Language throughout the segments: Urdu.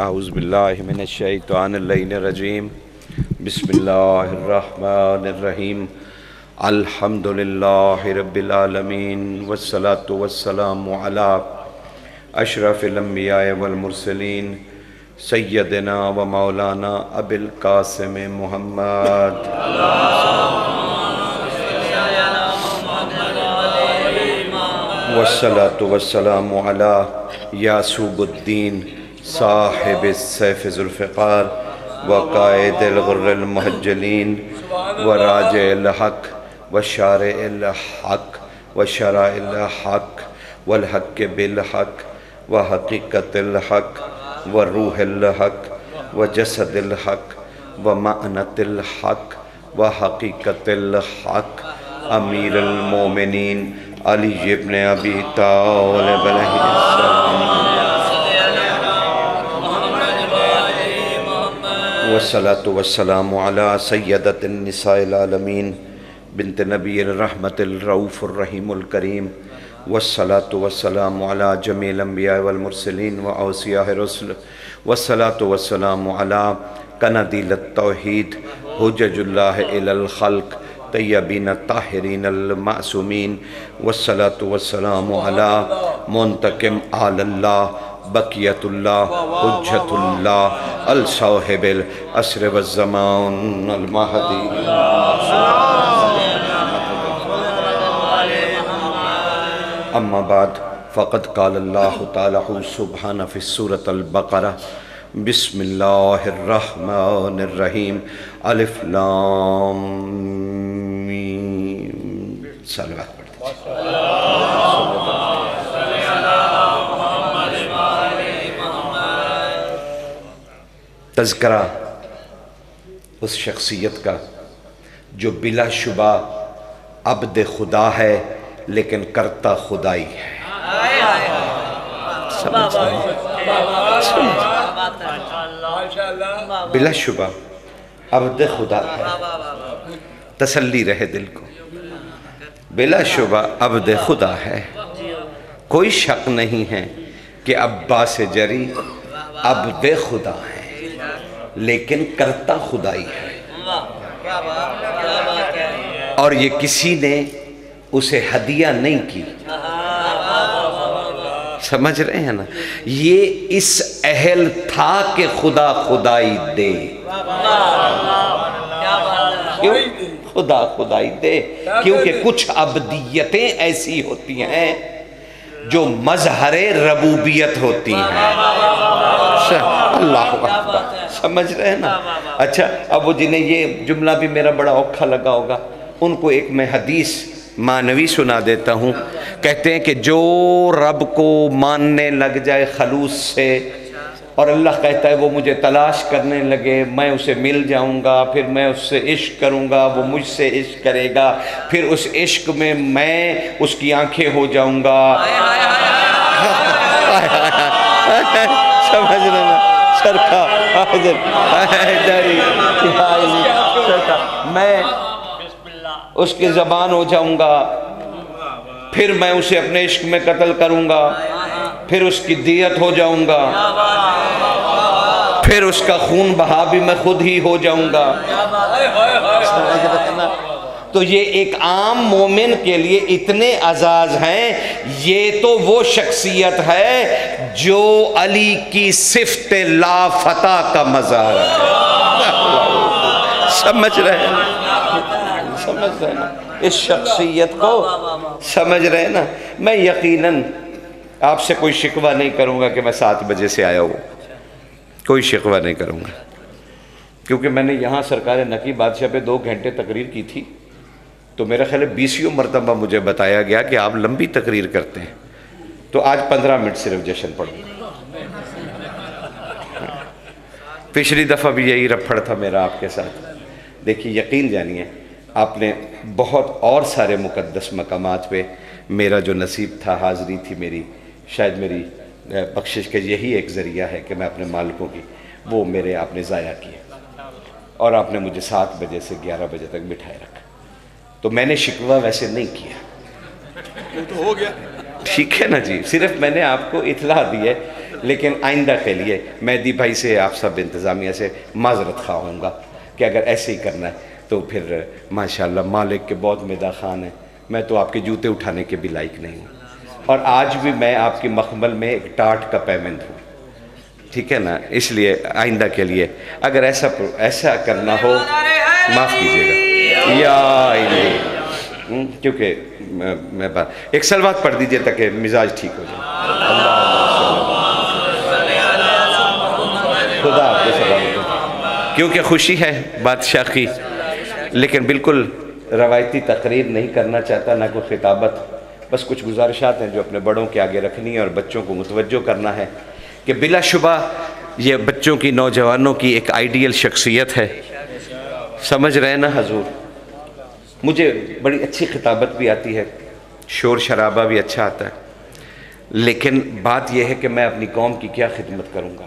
اعوذ باللہ من الشیطان اللعین الرجیم بسم اللہ الرحمن الرحیم الحمدللہ رب العالمین والصلاة والسلام علی اشرف الانبیاء والمرسلین سیدنا و مولانا ابی القاسم محمد والصلاة والسلام علی یاسوب الدین صاحب السیف ذوالفقار وقائد الغر المحجلین وراجع الحق وشارع الحق وشرع الحق والحق بالحق وحقیقت الحق وروح الحق وجسد الحق ومعنت الحق وحقیقت الحق امیر المومنین علی ابن ابی طالب علیہ السلام والصلاة والسلام على سیدت النساء العالمین بنت نبی الرحمت الرؤوف الرحیم الکریم والصلاة والسلام على جمیع الانبیاء والمرسلین واوصیاء الرسل والصلاة والسلام على قنادیل التوحید حجج اللہ الی الخلق طیبین الطاہرین المعصومین والصلاة والسلام على منتقم آل اللہ بقیت اللہ حجت اللہ الصاحب العصر والزمان المہدی اما بعد فقد قال اللہ تعالی سبحانہ فی سورة البقرہ بسم اللہ الرحمن الرحیم الف لام میم صلوات پڑھتے تذکرہ اس شخصیت کا جو بلا شبہ عبد خدا ہے لیکن کرتا خدائی ہے بلا شبہ عبد خدا ہے، تسلی رہے دل کو، بلا شبہ عبد خدا ہے، کوئی شک نہیں ہے کہ عباس جری عبد خدا ہے لیکن کرتا خدائی ہے، اور یہ کسی نے اسے ہدیہ نہیں کی، سمجھ رہے ہیں نا، یہ اس اہل تھا کہ خدا خدائی دے، کیوں خدا خدائی دے؟ کیونکہ کچھ عبدیتیں ایسی ہوتی ہیں جو مظہر ربوبیت ہوتی ہیں، اللہ اکبر، سمجھ رہے ہیں نا؟ اچھا، اب وہ جنہیں یہ جملہ بھی میرا بڑا اوکھا لگا ہوگا، ان کو ایک میں حدیث معنوی سنا دیتا ہوں۔ کہتے ہیں کہ جو رب کو ماننے لگ جائے خلوص سے، اور اللہ کہتا ہے وہ مجھے تلاش کرنے لگے، میں اسے مل جاؤں گا، پھر میں اس سے عشق کروں گا، وہ مجھ سے عشق کرے گا، پھر اس عشق میں اس کی آنکھیں ہو جاؤں گا، سمجھ رہے نا؟ سرکا حاضر میں اس کی زبان ہو جاؤں گا، پھر میں اسے اپنے عشق میں قتل کروں گا، پھر اس کی دیت ہو جاؤں گا، پھر اس کا خون بہا بھی میں خود ہی ہو جاؤں گا۔ تو یہ ایک عام مومن کے لیے اتنے اعزاز ہیں، یہ تو وہ شخصیت ہے جو علی کی صفت لا فتح کا مظہر ہے، سمجھ رہے ہیں؟ سمجھ رہے ہیں نا اس شخصیت کو؟ سمجھ رہے ہیں نا؟ میں یقیناً آپ سے کوئی شکوہ نہیں کروں گا کہ میں 7 بجے سے آیا ہوں، کوئی شکوہ نہیں کروں گا، کیونکہ میں نے یہاں سرکار نقی بادشاہ پہ 2 گھنٹے تقریر کی تھی، تو میرا خیال ہے 20 مرتبہ مجھے بتایا گیا کہ آپ لمبی تقریر کرتے ہیں، تو آج 15 منٹ صرف جشن پڑھوں۔ پچھلی دفعہ بھی یہی رپھڑ تھا میرا آپ کے ساتھ۔ دیکھیے، یقین جانیے، آپ نے بہت اور سارے مقدس مقامات پہ میرا جو نصیب تھا، حاضری تھی میری، شاید میری بخشش کا یہی ایک ذریعہ ہے کہ میں اپنے مالکوں کی، وہ میرے آپ نے ضائع کیے، اور آپ نے مجھے 7 بجے سے 11 بجے تک بٹھائے رکھا، تو میں نے شکوہ ویسے نہیں کیا، تو ہو گیا، ٹھیک ہے نا جی، صرف میں نے آپ کو اطلاع دی ہے، لیکن آئندہ کے لیے مہدی بھائی سے آپ سب انتظامیہ سے معذرت خواہ ہوں گا کہ اگر ایسے ہی کرنا ہے تو پھر ماشاءاللہ مالک کے بہت مداح خان ہیں، میں تو آپ کے جوتے اٹھانے کے بھی لائق نہیں ہوں، اور آج بھی میں آپ کی مخمل میں ایک ٹاٹ کا پیمند ہوں، ٹھیک ہے نا؟ اس لیے آئندہ کے لیے اگر ایسا کرنا ہو معاف کیجیے گا یا الہی، کیونکہ میں ایک صلوات پڑھ دیجئے تاکہ مزاج ٹھیک ہو جائے۔ خدا آپ کو سلامت ہو، کیونکہ خوشی ہے بادشاہ کی، لیکن بالکل روایتی تقریر نہیں کرنا چاہتا، نہ کوئی خطابت، بس کچھ گزارشات ہیں جو اپنے بڑوں کے آگے رکھنی ہے اور بچوں کو متوجہ کرنا ہے کہ بلا شبہ یہ بچوں کی، نوجوانوں کی ایک آئیڈیل شخصیت ہے۔ سمجھ رہے ہیں نا حضور؟ مجھے بڑی اچھی خطابت بھی آتی ہے، شور شرابہ بھی اچھا آتا ہے، لیکن بات یہ ہے کہ میں اپنی قوم کی کیا خدمت کروں گا؟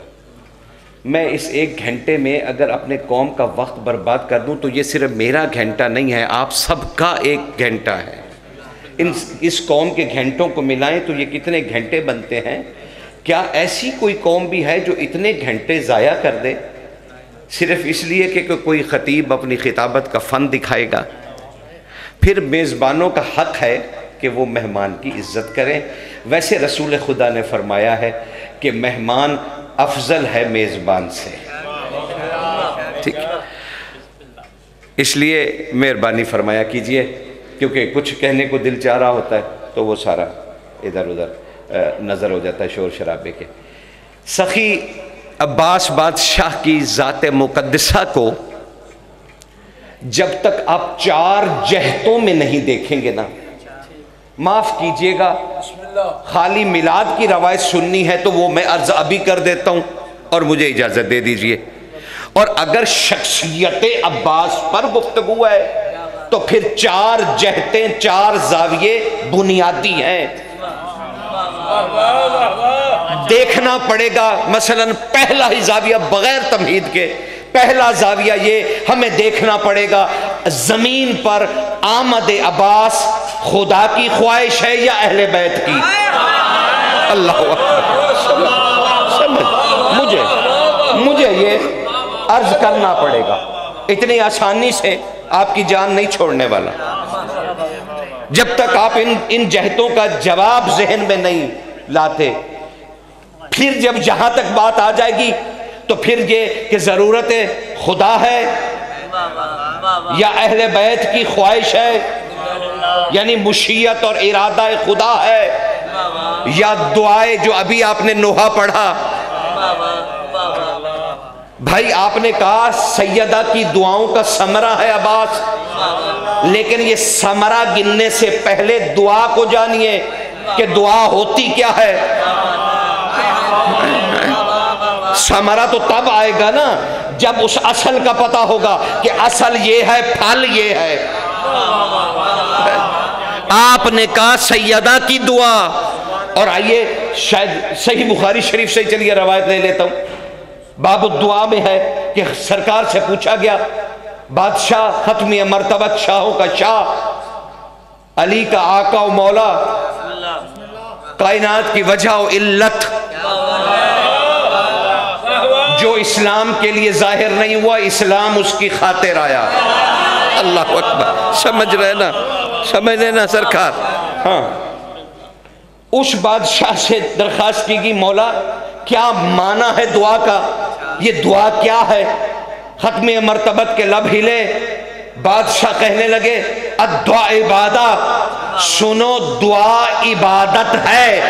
میں اس ایک گھنٹے میں اگر اپنے قوم کا وقت برباد کر دوں تو یہ صرف میرا گھنٹہ نہیں ہے، آپ سب کا ایک گھنٹہ ہے۔ اس قوم کے گھنٹوں کو ملائیں تو یہ کتنے گھنٹے بنتے ہیں؟ کیا ایسی کوئی قوم بھی ہے جو اتنے گھنٹے ضائع کر دے صرف اس لیے کہ کوئی خطیب اپنی خطابت کا فن دکھائے گا؟ پھر میزبانوں کا حق ہے کہ وہ مہمان کی عزت کریں۔ ویسے رسول خدا نے فرمایا ہے کہ مہمان افضل ہے میزبان سے، ٹھیک؟ اس لیے مہربانی فرمایا کیجئے، کیونکہ کچھ کہنے کو دل چاہ رہا ہوتا ہے تو وہ سارا ادھر ادھر نظر ہو جاتا ہے شور شرابے کے۔ سخی عباس بادشاہ کی ذات مقدسہ کو جب تک آپ 4 جہتوں میں نہیں دیکھیں گے نا، معاف کیجئے گا، خالی میلاد کی روایت سننی ہے تو وہ میں عرض ابھی کر دیتا ہوں اور مجھے اجازت دے دیجئے، اور اگر شخصیت عباس پر گفتگو ہے تو پھر 4 جہتیں، 4 زاویے بنیادی ہیں، دیکھنا پڑے گا۔ مثلا پہلا ہی زاویہ بغیر تمہید کے، پہلا زاویہ یہ ہمیں دیکھنا پڑے گا زمین پر آمد عباس خدا کی خواہش ہے یا اہل بیت کی؟ اللہ مجھے یہ عرض کرنا پڑے گا، اتنی آسانی سے آپ کی جان نہیں چھوڑنے والا جب تک آپ ان جہتوں کا جواب ذہن میں نہیں لاتے۔ پھر جب جہاں تک بات آ جائے گی تو پھر یہ کہ ضرورت خدا ہے یا اہل بیت کی خواہش ہے، یعنی مشیت اور ارادہ خدا ہے، یا دعائے جو ابھی آپ نے نوحہ پڑھا۔ بھائی آپ نے کہا سیدہ کی دعاؤں کا ثمرہ ہے عباس، لیکن یہ ثمرہ گننے سے پہلے دعا کو جانیے کہ دعا ہوتی کیا ہے۔ ثمرہ تو تب آئے گا نا جب اس اصل کا پتہ ہوگا کہ اصل یہ ہے، پھل یہ ہے۔ آپ نے کہا سیدہ کی دعا، اور آئیے شاید صحیح بخاری شریف سے چلیے روایت لے لیتا ہوں، باب الدعا میں ہے کہ سرکار سے پوچھا گیا، بادشاہ ختمی مرتبہ شاہوں کا شاہ، علی کا آقا و مولا، کائنات کی وجہ و علت، جو اسلام کے لیے ظاہر نہیں ہوا اسلام اس کی خاطر آیا۔ اللہ اکبر، سمجھ رہے نا، سمجھ رہے نا سرکار؟ ہاں، اس بادشاہ سے درخواست کی گئی، مولا کیا معنی ہے دعا کا، یہ دعا کیا ہے؟ ختم مرتبت کے لب ہلے، بادشاہ کہنے لگے الدعا عبادہ، سنو دعا عبادت ہے۔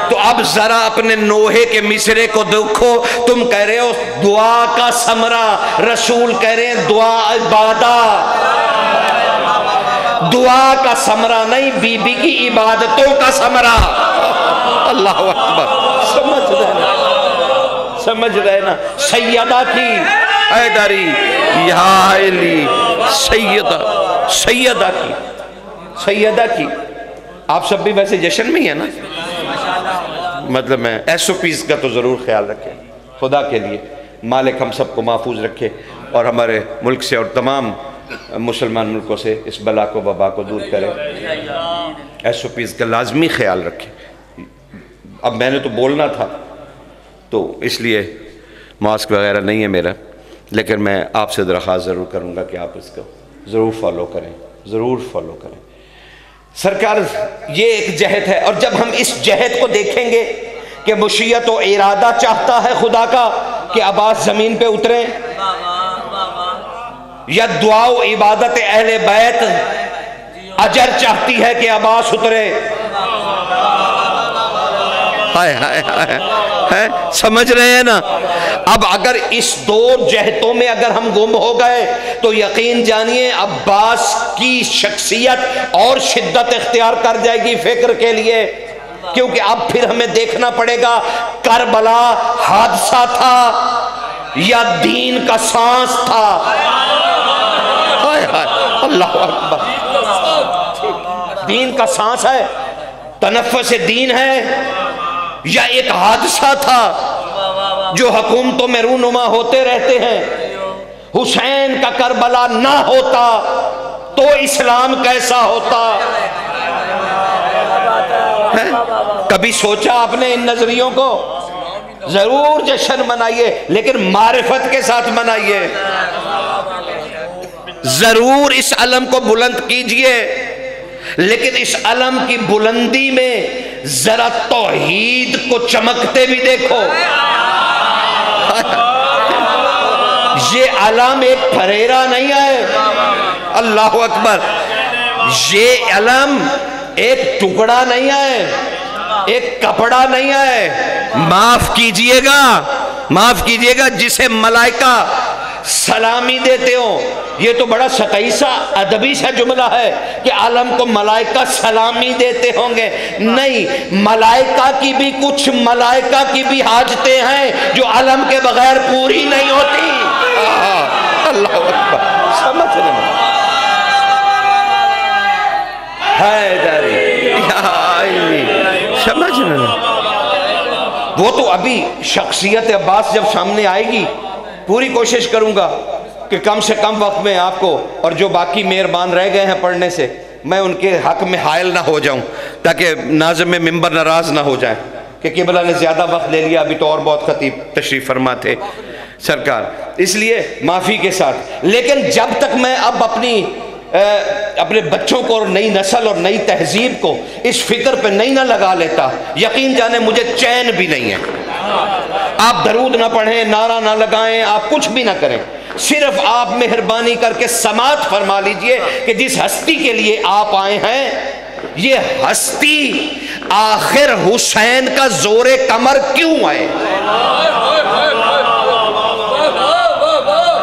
تو اب ذرا اپنے نوحے کے مصرے کو دیکھو، تم کہہ رہے ہو دعا کا ثمرہ، رسول کہہ رہے ہیں دعا عبادہ، دعا کا ثمرہ نہیں، بی بی کی عبادتوں کا ثمرہ۔ اللہ اکبر، سمجھ رہے نا؟ سیدہ کی حیدری یا علی، سیدہ کی آپ سب بھی ویسے جشن میں ہی ہیں نا؟ مطلب میں ایس او پیز کا تو ضرور خیال رکھیں، خدا کے لیے مالک ہم سب کو محفوظ رکھے اور ہمارے ملک سے اور تمام مسلمان ملکوں سے اس بلا کو وبا کو دور کرے۔ ایس او پیز کا لازمی خیال رکھیں۔ اب میں نے تو بولنا تھا تو اس لیے ماسک وغیرہ نہیں ہے میرا، لیکن میں آپ سے درخواست ضرور کروں گا کہ آپ اس کو ضرور فالو کریں، ضرور فالو کریں۔ سرکار یہ ایک جہد ہے، اور جب ہم اس جہد کو دیکھیں گے کہ مشیت و ارادہ چاہتا ہے خدا کا کہ عباس زمین پہ اتریں، یا دعا و عبادت اہل بیت اجر چاہتی ہے کہ عباس اترے، ہائے ہائے ہائے، سمجھ رہے ہیں نا؟ اب اگر اس دو جہتوں میں اگر ہم گم ہو گئے تو یقین جانیے عباس کی شخصیت اور شدت اختیار کر جائے گی فکر کے لیے، کیونکہ اب پھر ہمیں دیکھنا پڑے گا کربلا حادثہ تھا یا دین کا سانس تھا۔ ہائے ہائے، اللہ اکبر، دین کا سانس ہے، تنفس دین ہے، یا ایک حادثہ تھا جو حکومتوں میں رونما ہوتے رہتے ہیں؟ حسین کا کربلا نہ ہوتا تو اسلام کیسا ہوتا؟ کبھی سوچا آپ نے ان نظریوں کو؟ ضرور جشن منائیے، لیکن معرفت کے ساتھ منائیے، ضرور اس علم کو بلند کیجئے، لیکن اس علم کی بلندی میں ذرا توحید کو چمکتے بھی دیکھو۔ یہ علم ایک پھریرا نہیں ہے، اللہ اکبر، یہ علم ایک ٹکڑا نہیں ہے، ایک کپڑا نہیں ہے۔ معاف کیجئے گا، معاف کیجئے گا، جسے ملائکہ سلامی دیتے ہو، یہ تو بڑا سقیسہ ادبی سا جملہ ہے کہ علم کو ملائکہ سلامی دیتے ہوں گے، نہیں، ملائکہ کی بھی کچھ ملائکہ کی بھی حاجتیں ہیں جو علم کے بغیر پوری نہیں ہوتی۔ اللہ اکبر، سمجھ رہے ہیں؟ حیدری یا علی، سمجھ رہے ہیں؟ وہ تو ابھی شخصیت عباس جب سامنے آئے گی، پوری کوشش کروں گا کہ کم سے کم وقت میں آپ کو، اور جو باقی مہربان رہ گئے ہیں پڑھنے سے، میں ان کے حق میں حائل نہ ہو جاؤں تاکہ ناظم ممبر ناراض نہ ہو جائیں کہ قبلہ نے زیادہ وقت لے لیا، ابھی تو اور بہت خطیب تشریف فرما تھے سرکار، اس لیے معافی کے ساتھ۔ لیکن جب تک میں اب اپنے بچوں کو اور نئی نسل اور نئی تہذیب کو اس فکر پہ نہیں نہ لگا لیتا، یقین جانے مجھے چین بھی نہیں ہے۔ آپ درود نہ پڑھیں، نعرہ نہ لگائیں، آپ کچھ بھی نہ کریں، صرف آپ مہربانی کر کے سماعت فرما لیجئے کہ جس ہستی کے لیے آپ آئے ہیں، یہ ہستی آخر حسین کا زور کمر کیوں ہے؟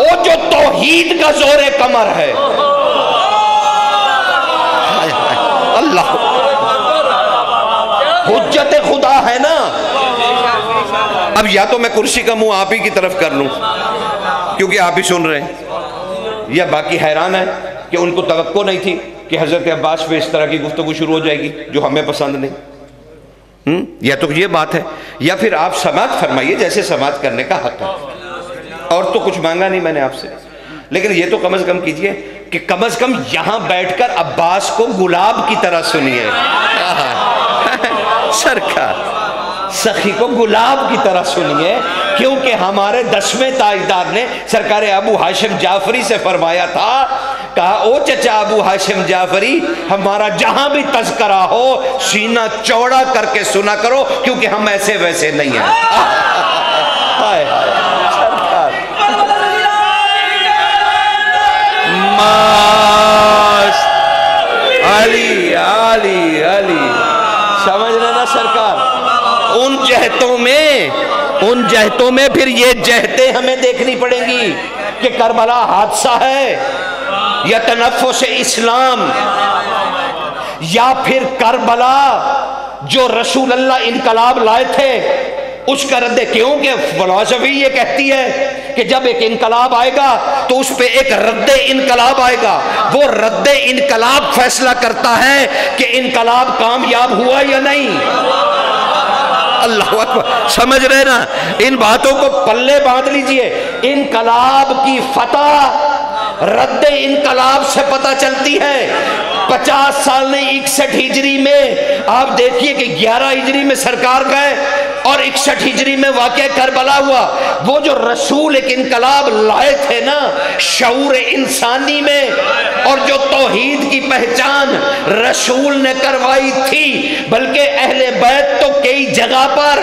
وہ جو توحید کا زور کمر ہے، اللہ حجت خدا ہے نا۔ اب یا تو میں کرسی کا منہ آپ ہی کی طرف کر لوں کیونکہ آپ ہی سن رہے ہیں، یا باقی حیران ہے کہ ان کو توقع نہیں تھی کہ حضرت عباس پہ اس طرح کی گفتگو شروع ہو جائے گی جو ہمیں پسند نہیں۔ یا تو یہ بات ہے، یا پھر آپ سماعت فرمائیے جیسے سماعت کرنے کا حق ہے، اور تو کچھ مانگا نہیں میں نے آپ سے، لیکن یہ تو کم از کم کیجئے کہ کم از کم یہاں بیٹھ کر عباس کو گلاب کی طرح سنیے۔ سرکار سخی کو گلاب کی طرح سنیے، کیونکہ ہمارے 10ویں تاجدار نے سرکار ابو ہاشم جعفری سے فرمایا تھا، کہا او چچا ابو ہاشم جعفری، ہمارا جہاں بھی تذکرہ ہو سینہ چوڑا کر کے سنا کرو، کیونکہ ہم ایسے ویسے نہیں ہیں۔ ہائے ہائے سرکار، علی علی علی، سمجھ رہے نا سرکار؟ ان جہتوں میں پھر یہ جہتیں ہمیں دیکھنی پڑیں گی کہ کربلا حادثہ ہے یا تنفس اسلام، یا پھر کربلا جو رسول اللہ انقلاب لائے تھے اس کا رد، کیونکہ فلسفی یہ کہتی ہے کہ جب ایک انقلاب آئے گا تو اس پہ ایک رد انقلاب آئے گا، وہ رد انقلاب فیصلہ کرتا ہے کہ انقلاب کامیاب ہوا یا نہیں۔ اللہ اکبر، سمجھ رہے نا؟ ان باتوں کو پلے باندھ لیجئے۔ انقلاب کی فتح رد انقلاب سے پتہ چلتی ہے، 50 سال نہیں 61 ہجری میں آپ دیکھیے کہ 11 ہجری میں سرکار گئے اور 61 ہجری میں واقعہ کربلا ہوا. وہ جو رسول ایک انقلاب لائے تھے نا شعور انسانی میں، اور جو توحید کی پہچان رسول نے کروائی تھی، بلکہ اہل بیت تو کئی جگہ پر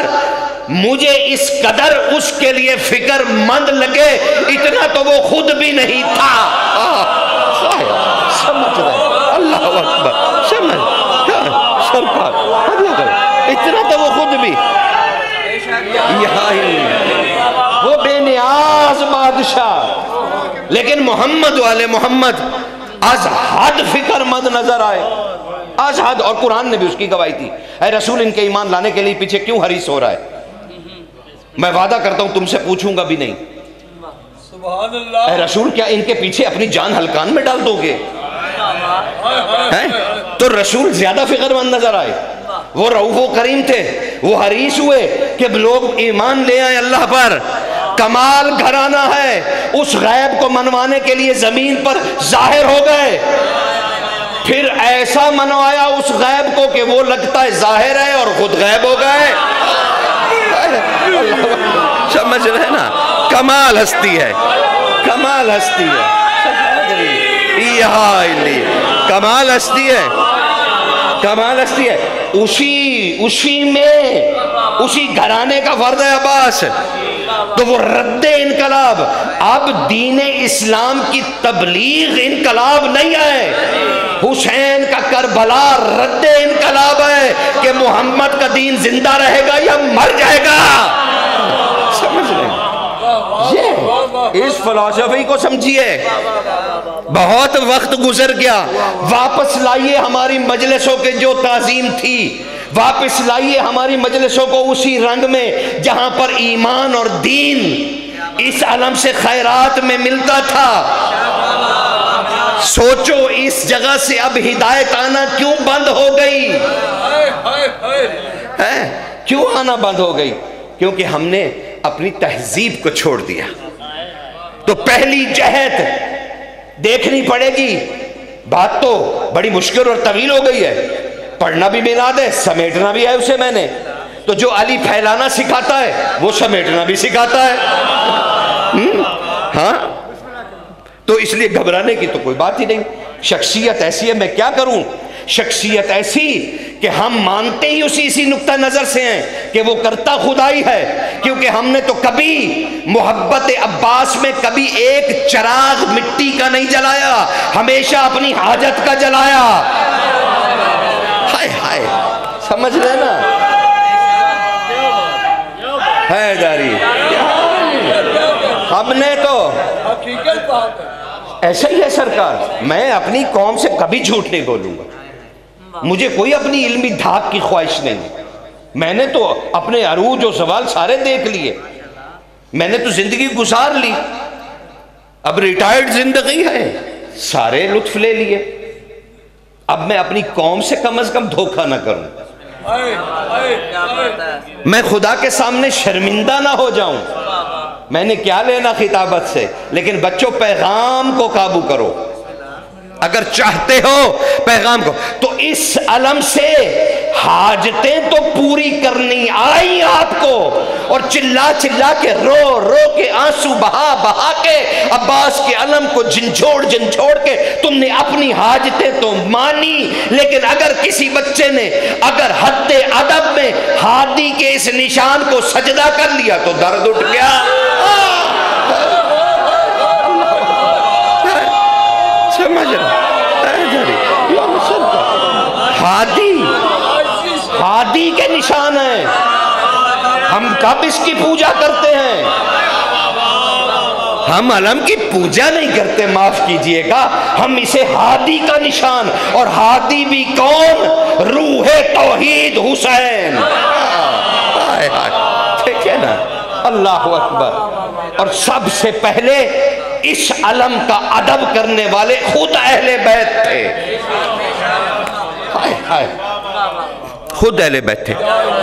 مجھے اس قدر اس کے لیے فکر مند لگے، اتنا تو وہ خود بھی نہیں تھا. سمجھ رہے اللہ اکبر، سمجھ سرکار اتنا تو وہ خود بھی، وہ بے نیاز بادشاہ، لیکن محمد والے محمد از حد فکر مند نظر آئے، از حد. اور قرآن نے بھی اس کی گواہی تھی. اے رسول ان کے ایمان لانے کے لیے پیچھے کیوں حریص ہو رہا ہے؟ میں وعدہ کرتا ہوں تم سے پوچھوں گا بھی نہیں. سبحان اللہ. اے رسول کیا ان کے پیچھے اپنی جان ہلکان میں ڈال دو گے؟ تو رسول زیادہ فکر مند نظر آئے. وہ رؤوف و کریم تھے، وہ حریص ہوئے کہ لوگ ایمان لے آئیں اللہ پر. کمال گھرانہ ہے، اس غیب کو منوانے کے لیے زمین پر ظاہر ہو گئے. پھر ایسا منوایا اس غیب کو کہ وہ لگتا ہے ظاہر ہے اور خود غیب ہو گئے. سمجھ رہے نا؟ کمال ہستی ہے، کمال ہستی ہے، کمال ہستی ہے، کمال ہستی ہے. اسی میں اسی گھرانے کا فرد ہے عباس. تو وہ رد انقلاب، اب دین اسلام کی تبلیغ انقلاب نہیں ہے، حسین کا کربلا رد انقلاب ہے کہ محمد کا دین زندہ رہے گا یا مر جائے گا. سمجھ رہے ہیں؟ یہ اس فلسفی کو سمجھیے. بہت وقت گزر گیا، واپس لائیے ہماری مجلسوں کے جو تعظیم تھی، واپس لائیے ہماری مجلسوں کو اسی رنگ میں جہاں پر ایمان اور دین اس علم سے خیرات میں ملتا تھا. سوچو اس جگہ سے اب ہدایت آنا کیوں بند ہو گئی؟ کیوں آنا بند ہو گئی؟ کیونکہ ہم نے اپنی تہذیب کو چھوڑ دیا. تو پہلی جہت دیکھنی پڑے گی. بات تو بڑی مشکل اور طویل ہو گئی ہے، پڑھنا بھی میلاد ہے، سمیٹنا بھی ہے اسے میں نے. تو جو علی پھیلانا سکھاتا ہے وہ سمیٹنا بھی سکھاتا ہے. ہاں تو اس لیے گھبرانے کی تو کوئی بات ہی نہیں. شخصیت ایسی ہے، میں کیا کروں؟ شخصیت ایسی کہ ہم مانتے ہی اسی نقطہ نظر سے ہیں کہ وہ کرتا خدائی ہے. کیونکہ ہم نے تو کبھی محبت عباس میں کبھی ایک چراغ مٹی کا نہیں جلایا، ہمیشہ اپنی حاجت کا جلایا. ہائے ہائے، سمجھ رہے نا؟ ہے جاری. ہم نے تو ایسا ہی ہے سرکار. میں اپنی قوم سے کبھی جھوٹ نہیں بولوں گا. مجھے کوئی اپنی علمی دھاک کی خواہش نہیں. میں نے تو اپنے عروج و زوال سارے دیکھ لیے. میں نے تو زندگی گزار لی. اب ریٹائرڈ زندگی ہے، سارے لطف لے لیے. اب میں اپنی قوم سے کم از کم دھوکہ نہ کروں. میں خدا کے سامنے شرمندہ نہ ہو جاؤں. میں نے کیا لینا خطابت سے؟ لیکن بچوں پیغام کو قابو کرو. اگر چاہتے ہو پیغام کو، تو اس علم سے حاجتیں تو پوری کرنی آئی آپ کو. اور چلا چلا کے رو رو کے آنسو بہا بہا کے عباس کے علم کو جھنجھوڑ کے تم نے اپنی حاجتیں تو مانی. لیکن اگر کسی بچے نے اگر حد ادب میں ہادی کے اس نشان کو سجدہ کر لیا تو درد اٹھ گیا. سمجھ رہے ہادی کے نشان ہیں. ہم کب اس کی پوجا کرتے ہیں؟ ہم علم کی پوجا نہیں کرتے، معاف کیجئے گا. ہم اسے ہادی کا نشان، اور ہادی بھی کون؟ روح توحید حسین. ٹھیک ہے نا؟ اللہ اکبر. اور سب سے پہلے اس علم کا ادب کرنے والے خود اہل بیت تھے. خود اہل بیت تھے.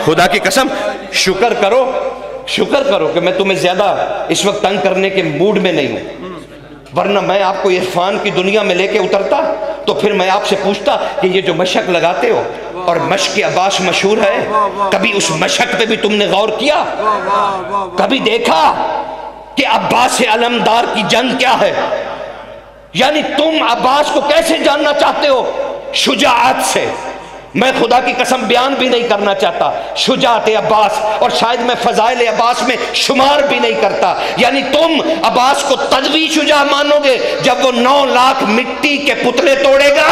خدا کی قسم شکر کرو کہ میں تمہیں زیادہ اس وقت تنگ کرنے کے موڈ میں نہیں ہوں. ورنہ میں آپ کو عرفان کی دنیا میں لے کے اترتا تو پھر میں آپ سے پوچھتا کہ یہ جو مشق لگاتے ہو اور مشق عباس مشہور ہے، کبھی اس مشق پہ بھی تم نے غور کیا؟ کبھی دیکھا کہ عباس علمدار کی جنگ کیا ہے؟ یعنی تم عباس کو کیسے جاننا چاہتے ہو؟ شجاعت سے۔ میں خدا کی قسم بیان بھی نہیں کرنا چاہتا شجاعت عباس، اور شاید میں فضائل عباس میں شمار بھی نہیں کرتا۔ یعنی تم عباس کو تدوی شجاع مانو گے جب وہ 9 لاکھ مٹی کے پتلے توڑے گا۔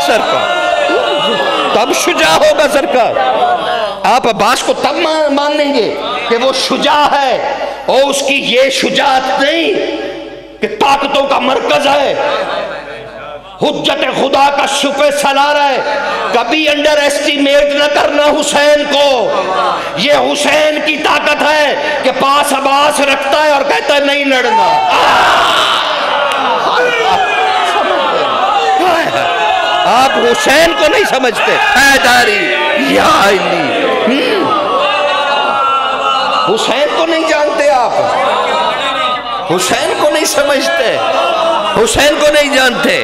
سرکار تب شجاع ہوگا سرکار، آپ عباس کو تب مان لیں گے کہ وہ شجاع ہے، اور اس کی یہ شجاعت نہیں کہ طاقتوں کا مرکز ہے، حجت خدا کا شفع سالار ہے۔ کبھی انڈر ایسٹیمیٹ نہ کرنا حسین کو، یہ حسین کی طاقت ہے کہ پاس عباس رکھتا ہے اور کہتا ہے نہیں لڑنا۔ آپ حسین کو نہیں سمجھتے، حیداری یا علی، حسین کو نہیں جانتے آپ، حسین کو نہیں سمجھتے، حسین کو نہیں جانتے۔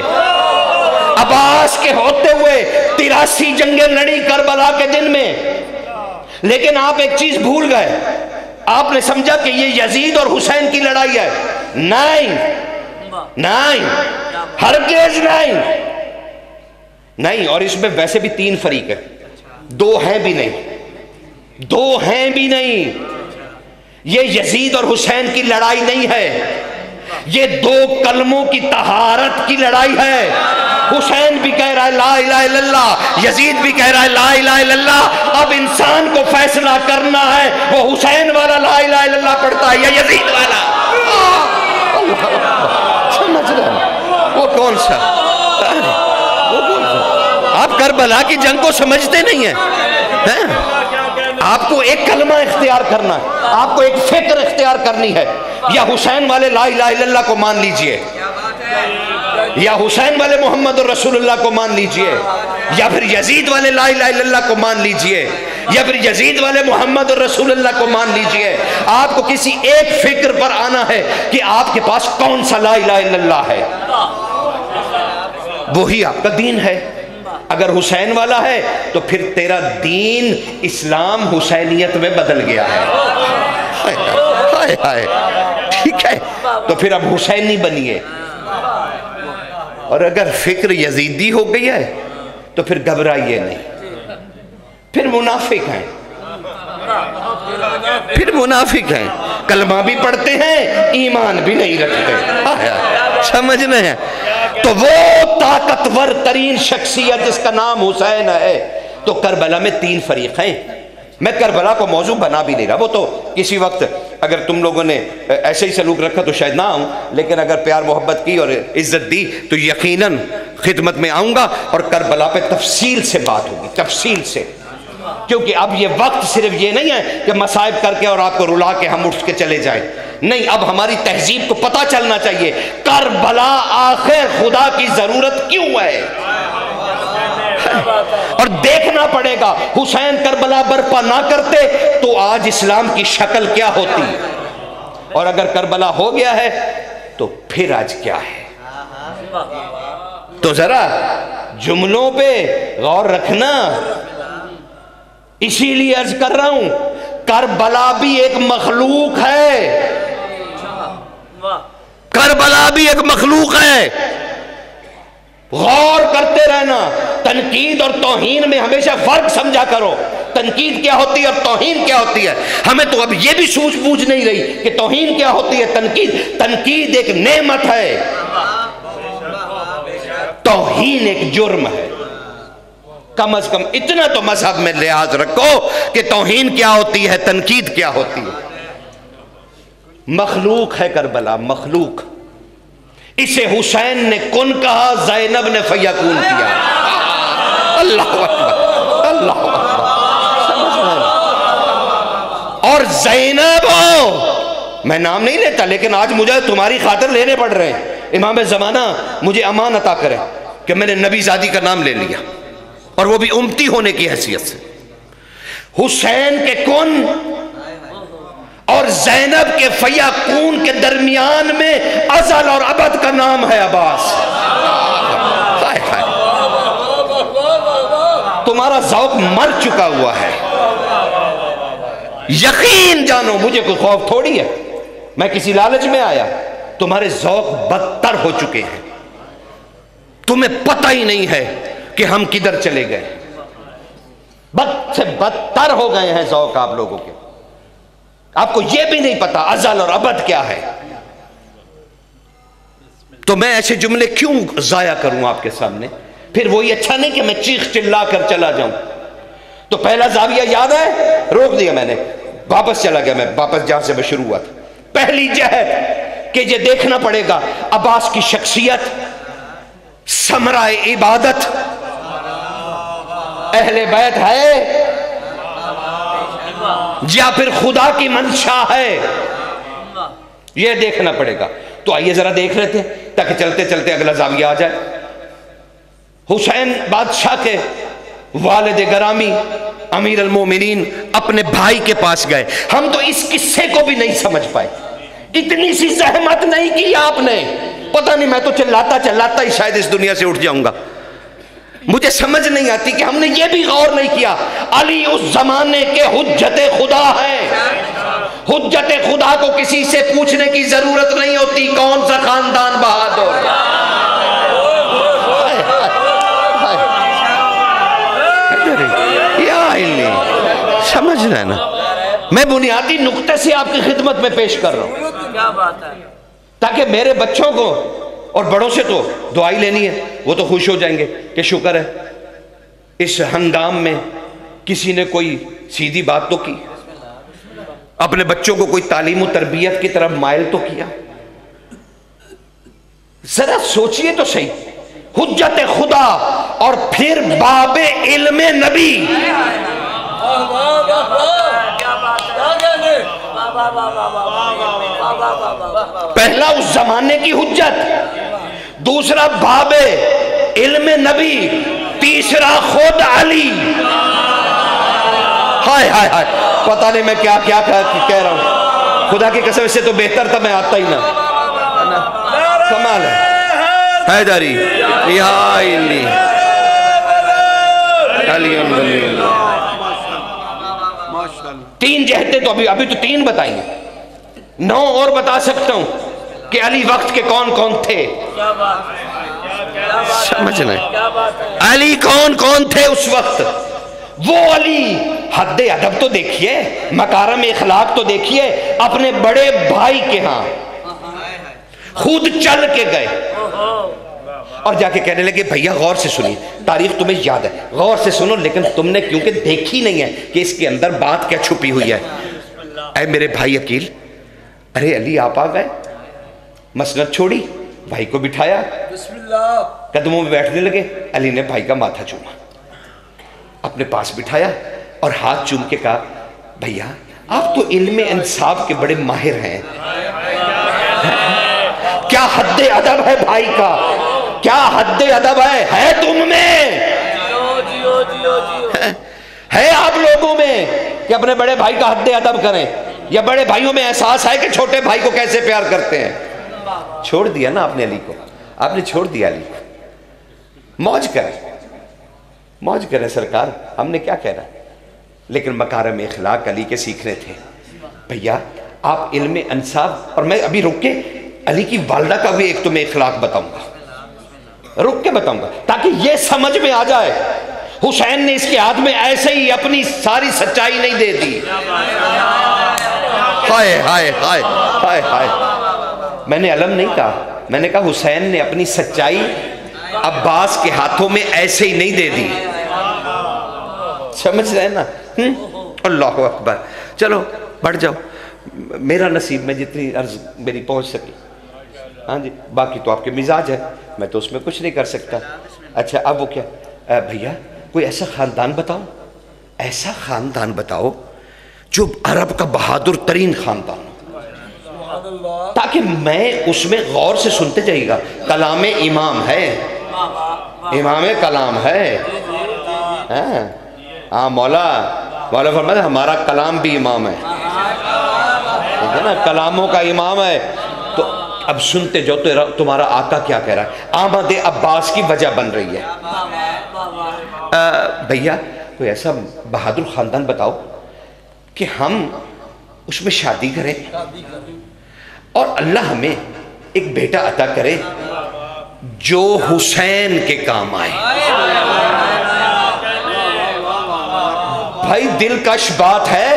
عباس کے ہوتے ہوئے 83 جنگیں لڑی کربلا کے دن میں، لیکن آپ ایک چیز بھول گئے، آپ نے سمجھا کہ یہ یزید اور حسین کی لڑائی ہے۔ نہیں نہیں، ہرگز نہیں نہیں۔ اور اس میں ویسے بھی 3 فریق ہیں، 2 ہیں بھی نہیں، 2 ہیں بھی نہیں۔ یہ یزید اور حسین کی لڑائی نہیں ہے، یہ 2 کلموں کی طہارت کی لڑائی ہے۔ حسین بھی کہہ رہا ہے لا الہ الا اللہ، یزید بھی کہہ رہا ہے لا الہ الا اللہ۔ اب انسان کو فیصلہ کرنا ہے وہ حسین والا لا الہ الا اللہ پڑھتا ہے یا یزید والا۔ سمجھ رہے ہیں وہ کون سا؟ آپ کربلا کی جنگ کو سمجھتے نہیں ہیں۔ آپ کو ایک کلمہ اختیار کرنا ہے، آپ کو ایک فکر اختیار کرنی ہے، یا حسین والے لا الہ الا اللہ کو مان لیجئے، یا حسین والے محمد رسول اللہ کو مان لیجئے، یا پھر یزید والے لا الہ الا اللہ کو مان لیجئے، یا پھر یزید والے محمد رسول اللہ کو مان لیجئے۔ آپ کو کسی ایک فکر پر آنا ہے کہ آپ کے پاس کون سا لا الہ الا اللہ ہے، وہی آپ کا دین ہے۔ اگر حسین والا ہے تو پھر تیرا دین اسلام حسینیت میں بدل گیا ہے۔ ہائے ہائے، ٹھیک ہے، تو پھر اب حسینی بنیے۔ اور اگر فکر یزیدی ہو گئی ہے تو پھر گھبرائیے نہیں، پھر منافق ہیں، پھر منافق ہیں، کلمہ بھی پڑھتے ہیں ایمان بھی نہیں رکھتے۔ سمجھنے ہیں؟ تو وہ طاقتور ترین شخصیت جس کا نام حسین ہے، تو کربلا میں 3 فریق ہیں۔ میں کربلا کو موضوع بنا بھی نہیں رہا، وہ تو کسی وقت اگر تم لوگوں نے ایسے ہی سلوک رکھا تو شاید نہ آؤں، لیکن اگر پیار محبت کی اور عزت دی تو یقیناً خدمت میں آؤں گا، اور کربلا پہ تفصیل سے بات ہوگی، تفصیل سے، کیونکہ اب یہ وقت صرف یہ نہیں ہے کہ مصائب کر کے اور آپ کو رلا کے ہم اٹھ کے چلے جائیں، نہیں، اب ہماری تہذیب کو پتہ چلنا چاہیے کربلا آخر خدا کی ضرورت کیوں ہے، اور دیکھنا پڑے گا حسین کربلا برپا نہ کرتے تو آج اسلام کی شکل کیا ہوتی، اور اگر کربلا ہو گیا ہے تو پھر آج کیا ہے۔ تو ذرا جملوں پہ غور رکھنا، اسی لیے عرض کر رہا ہوں کربلا بھی ایک مخلوق ہے، کربلا بھی ایک مخلوق ہے۔ غور کرتے رہنا، تنقید اور توہین میں ہمیشہ فرق سمجھا کرو، تنقید کیا ہوتی ہے اور توہین کیا ہوتی ہے۔ ہمیں تو اب یہ بھی سوچ بوجھ نہیں رہی کہ توہین کیا ہوتی ہے، تنقید ایک نعمت ہے، توہین ایک جرم ہے۔ کم از کم اتنا تو مذہب میں لحاظ رکھو کہ توہین کیا ہوتی ہے، تنقید کیا ہوتی ہے۔ مخلوق ہے کربلا، مخلوق۔ اسے حسین نے کن کہا، زینب نے فیکون کیا۔ اللہ اکبر، اللہ اکبر، سمجھ رہے ہیں؟ اور زینب ہو، میں نام نہیں لیتا لیکن آج مجھے تمہاری خاطر لینے پڑ رہے ہیں، امام زمانہ مجھے امان عطا کرے کہ میں نے نبی زادی کا نام لے لیا، اور وہ بھی امتی ہونے کی حیثیت سے۔ حسین کے کن اور زینب کے فیاکون کے درمیان میں ازل اور ابد کا نام ہے عباس. تمہارا ذوق مر چکا ہوا ہے. یقین جانو مجھے کوئی خوف تھوڑی ہے، میں کسی لالچ میں آیا. تمہارے ذوق بدتر ہو چکے ہیں، تمہیں پتہ ہی نہیں ہے کہ ہم کدھر چلے گئے. بد سے بدتر ہو گئے ہیں ذوق آپ لوگوں کے. آپ کو یہ بھی نہیں پتا ازل اور ابد کیا ہے. تو میں ایسے جملے کیوں ضائع کروں آپ کے سامنے؟ پھر وہی اچھا نہیں کہ میں چیخ چلا کر چلا جاؤں. تو پہلا زاویہ یاد ہے، روک دیا میں نے، واپس چلا گیا میں، واپس جہاں سے میں شروع ہوا تھا. پہلی جہت کہ یہ دیکھنا پڑے گا عباس کی شخصیت ثمرہ عبادت اہل بیت ہے یا پھر خدا کی منشا ہے، یہ دیکھنا پڑے گا. تو آئیے ذرا دیکھ لیتے ہیں تاکہ چلتے چلتے اگلا زاویہ آ جائے. حسین بادشاہ کے والد گرامی امیر المومنین اپنے بھائی کے پاس گئے. ہم تو اس قصے کو بھی نہیں سمجھ پائے. اتنی سی زحمت نہیں کی آپ نے، پتہ نہیں میں تو چلاتا ہی شاید اس دنیا سے اٹھ جاؤں گا. مجھے سمجھ نہیں آتی کہ ہم نے یہ بھی غور نہیں کیا علی اس زمانے کے حجت خدا ہیں. حجت خدا کو کسی سے پوچھنے کی ضرورت نہیں ہوتی کون سا خاندان بہادر. سمجھ رہے نا، میں بنیادی نقطے سے آپ کی خدمت میں پیش کر رہا ہوں تاکہ میرے بچوں کو اور بڑوں سے تو دعائی لینی ہے، وہ تو خوش ہو جائیں گے کہ شکر ہے اس ہنگام میں کسی نے کوئی سیدھی بات تو کی، اپنے بچوں کو کوئی تعلیم و تربیت کی طرف مائل تو کیا. ذرا سوچئے تو صحیح، حجت خدا اور پھر باب علم نبی. پہلا اس زمانے کی حجت، دوسرا باب علم نبی، تیسرا خود علی. ہائے ہائے ہائے، پتہ نہیں میں کیا کہہ رہا ہوں. خدا کی قسم سے تو بہتر تھا میں آتا ہی نہ. کمال ہے حیدری یا علی علی علی. تین جہتیں تو ابھی تو تین بتائیں گے، 9 اور بتا سکتا ہوں کہ علی وقت کے کون کون تھے. سمجھ رہے علی کون کون تھے اس وقت؟ وہ علی حد ادب تو دیکھیے، مکارم اخلاق تو دیکھیے. اپنے بڑے بھائی کے ہاں خود چل کے گئے اور جا کے کہنے لگے بھیا غور سے سنیے، تاریخ تمہیں یاد ہے، غور سے سنو. لیکن تم نے کیونکہ دیکھی نہیں ہے کہ اس کے اندر بات کیا چھپی ہوئی ہے. اے میرے بھائی عقیل، ارے علی آپ آ گئے. مسند چھوڑی، بھائی کو بٹھایا، قدموں میں بیٹھنے لگے. علی نے بھائی کا ماتھا چوما، اپنے پاس بٹھایا اور ہاتھ چوم کے کہا بھیا آپ تو علم انصاف کے بڑے ماہر ہیں. کیا حد ادب ہے بھائی کا، کیا حد ادب ہے تم میں، ہے آپ لوگوں میں کہ اپنے بڑے بھائی کا حد ادب کریں، یا بڑے بھائیوں میں احساس ہے کہ چھوٹے بھائی کو کیسے پیار کرتے ہیں. چھوڑ دیا نا آپ نے علی کو، آپ نے چھوڑ دیا علی کو. موج کریں سرکار، ہم نے کیا کہنا. لیکن مکارم اخلاق علی کے سیکھنے تھے. بھیا آپ علم انصاف، اور میں ابھی رک کے علی کی والدہ کا بھی ایک تمہیں اخلاق بتاؤں گا، رک کے بتاؤں گا تاکہ یہ سمجھ میں آ جائے. حسین نے اس کے ہاتھ میں ایسے ہی اپنی ساری سچائی نہیں دے دی. ہائے ہائے ہائے ہائے ہائے، میں نے علم نہیں کہا، میں نے کہا حسین نے اپنی سچائی عباس کے ہاتھوں میں ایسے ہی نہیں دے دی. سمجھ رہے نا؟ اللہ اکبر. چلو بڑھ جاؤ، میرا نصیب میں جتنی عرض میری پہنچ سکی. ہاں جی، باقی تو آپ کے مزاج ہے، میں تو اس میں کچھ نہیں کر سکتا. اچھا اب وہ کیا بھیا کوئی ایسا خاندان بتاؤ، ایسا خاندان بتاؤ جو عرب کا بہادر ترین خاندان ہو، تاکہ میں اس میں غور سے سنتے جائے گا. کلام امام ہے، امام کلام ہے. ہاں مولا فرماتا ہمارا کلام بھی امام ہے. بات ہے نا، کلاموں کا امام ہے. تو اب سنتے جو تمہارا آقا کیا کہہ رہا ہے. آمد عباس کی وجہ بن رہی ہے. بھیا کوئی ایسا بہادر خاندان بتاؤ کہ ہم اس میں شادی کریں اور اللہ ہمیں ایک بیٹا عطا کرے جو حسین کے کام آئے. بھائی دلکش بات ہے.